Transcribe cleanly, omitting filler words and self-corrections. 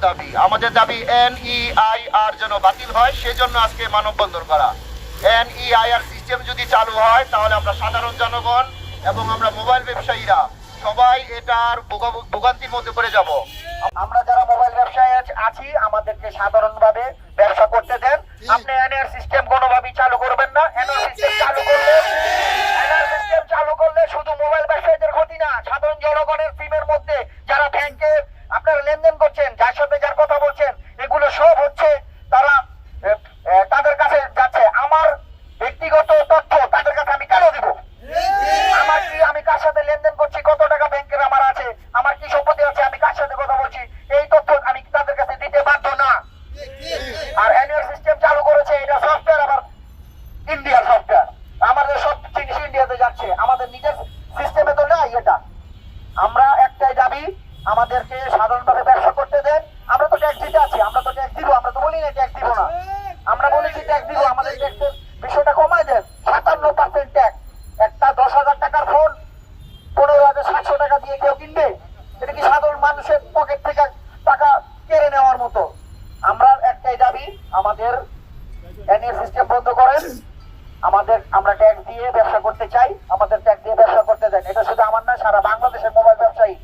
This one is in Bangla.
দাবি। আমাদের দাবি NEIR যেন বাতিল হয়, সেজন্য আজকে মানববন্ধন করা। NEIR সিস্টেম যদি চালু হয় তাহলে আমরা সাধারণ জনগণ এবং আমরা মোবাইল ব্যবসায়ীরা সবাই এটার ভোগান্তির মধ্যে পড়ে যাব। আমরা যারা মোবাইল ব্যবসায়ী আছি আমাদেরকে সাধারণভাবে ব্যবসা করতে দেন। আপনি NEIR সিস্টেম কোনোভাবেই চালু করবেন না। NEIR সিস্টেম চালু করলে শুধু মোবাইল ব্যবসায়ীদের ক্ষতি না, সাধারণ জনগণের সিমের মধ্যে যারা ব্যাংকে আপনারা লেনদেন করছেন, যার সাথে যার কথা বলছেন, এগুলো সব হচ্ছে তারা তাদের কাছে যাচ্ছে। আমার ব্যক্তিগত তথ্য তাদের কাছে আমি কেন দিব? আমার কি, আমি কার সাথে লেনদেন করছি, কত টাকা ব্যাংকের আমার আছে, আমার কি সম্পত্তি আছে, আমি কার সাথে কথা বলছি, এই তথ্য আমি তাদের কাছে দিতে বাধ্য না। আর NEIR সিস্টেম চালু করেছে, এটা সফটওয়্যার, আবার ইন্ডিয়ার সফটওয়্যার। আমাদের সব জিনিস ইন্ডিয়াতে যাচ্ছে, আমাদের নিজের সিস্টেমে তো নাই এটা। আমরা একটাই দাবি, আমাদেরকে সাধারণভাবে ব্যবসা করতে দেন। আমরা তো ট্যাক্স দিতে আছি, আমরা তো ট্যাক্স দিব, আমরা তো বলি না ট্যাক্স দিব না। আমরা বলেছি ট্যাক্স দিব, আমাদের ট্যাক্সের বিষয়টা কমায় দেন। 57% ট্যাক্স। একটা 10,000 টাকার ফোন 15,700 টাকা দিয়ে কেউ কিনবে? এটা কি সাধারণ মানুষের পকেট থেকে টাকা কেড়ে নেওয়ার মতো? আমরা একটাই দাবি, আমাদের NEIR সিস্টেম বন্ধ করেন। আমরা ট্যাক্স দিয়ে ব্যবসা করতে চাই, আমাদের ট্যাক্স দিয়ে ব্যবসা করতে দেন। এটা শুধু আমার না, সারা বাংলাদেশের মোবাইল ব্যবসায়ী